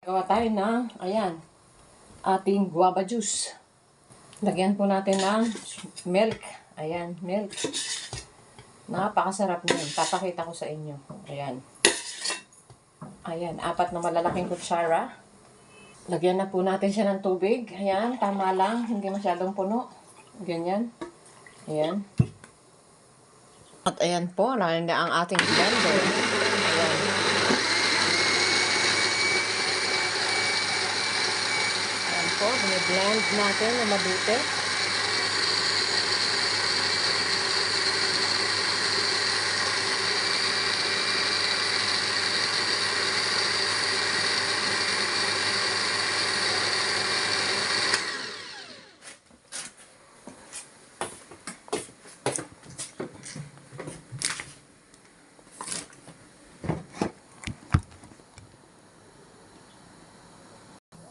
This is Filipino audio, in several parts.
Gawa tayo ng, ayan, ating guava juice. Lagyan po natin ng milk. Ayan, milk. Napakasarap niyan. Papakita ko sa inyo. Ayan. Ayan, 4 na malalaking kutsara. Lagyan na po natin siya ng tubig. Ayan, tama lang. Hindi masyadong puno. Ganyan. Ayan. At ayan po, narin na ang ating blender. Ayan. Ayan po, biniblend natin na mabuti.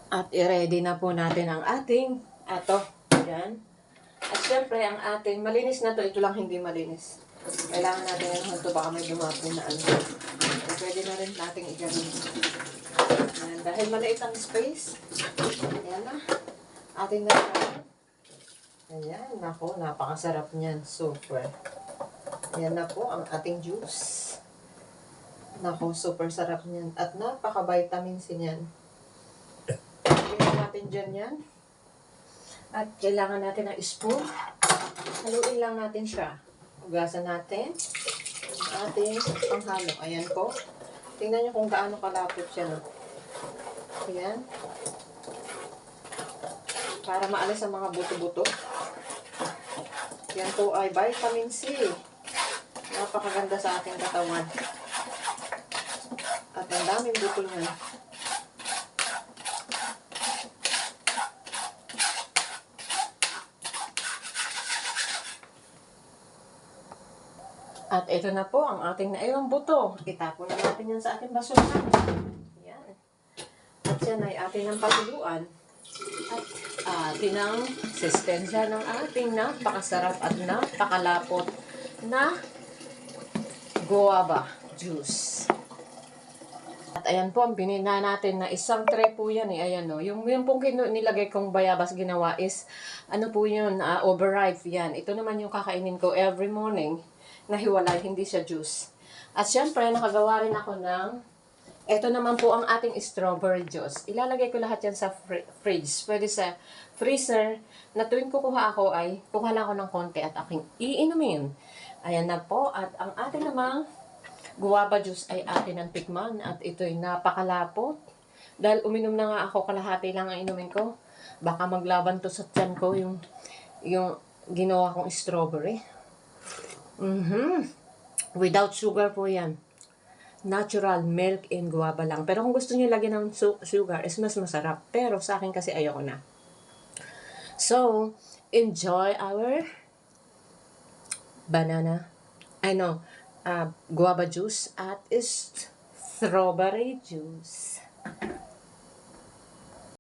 At i-ready na po natin ang ating ato. Yan. At syempre, ang ating malinis na to, ito lang hindi malinis. Kailangan natin yung ito, baka may dumapo na ano. So, pwede na rin natin i-gawin. Yan. Dahil maliit ang space. Ayan na. Ating na. Ayan. Nako, napakasarap niyan. Super. Ayan na po ang ating juice. Nako, super sarap niyan. At napaka-vitamin C niyan. Natin dyan yan. At kailangan natin ng spoon. Haluin lang natin siya. Ugasan natin ang ating panghalo. Ayan po. Tingnan nyo kung gaano kalapot siya. No? Ayan. Para maalis ang mga buto-buto. Yan po ay vitamin C. Napakaganda sa ating katawan. At ang daming buto niya. At ito na po ang ating naiwang buto. Itapon na natin yan sa ating basurahan. Yan. At yan ay ating ng patuluan. At ating ng sistensya ng ating napakasarap at napakalapot na guava juice. At ayan po, ang binina natin na isang tray po yan eh. Ayan o. Yung pong nilagay kong bayabas ginawa is, ano po yun, overripe yan. Ito naman yung kakainin ko every morning. Nahiwalay, hindi siya juice. At syempre, nakagawa rin ako ng, ito naman po ang ating strawberry juice. Ilalagay ko lahat yan sa fridge. Pwede sa freezer, na tuwing kukuha ako ay, kuha lang ako ng konti at aking iinumin. Ayan na po. At ang ating namang guava juice ay atin ang tikman. At ito'y napakalapot. Dahil uminom na nga ako, kalahati lang ang inumin ko. Baka maglaban to sa tiyan ko yung ginawa kong strawberry. Without sugar po yan. Natural milk and guava lang. Pero kung gusto niyo lagyan ng sugar, is mas masarap. Pero sa akin kasi ayoko na. So, enjoy our guava juice at strawberry juice.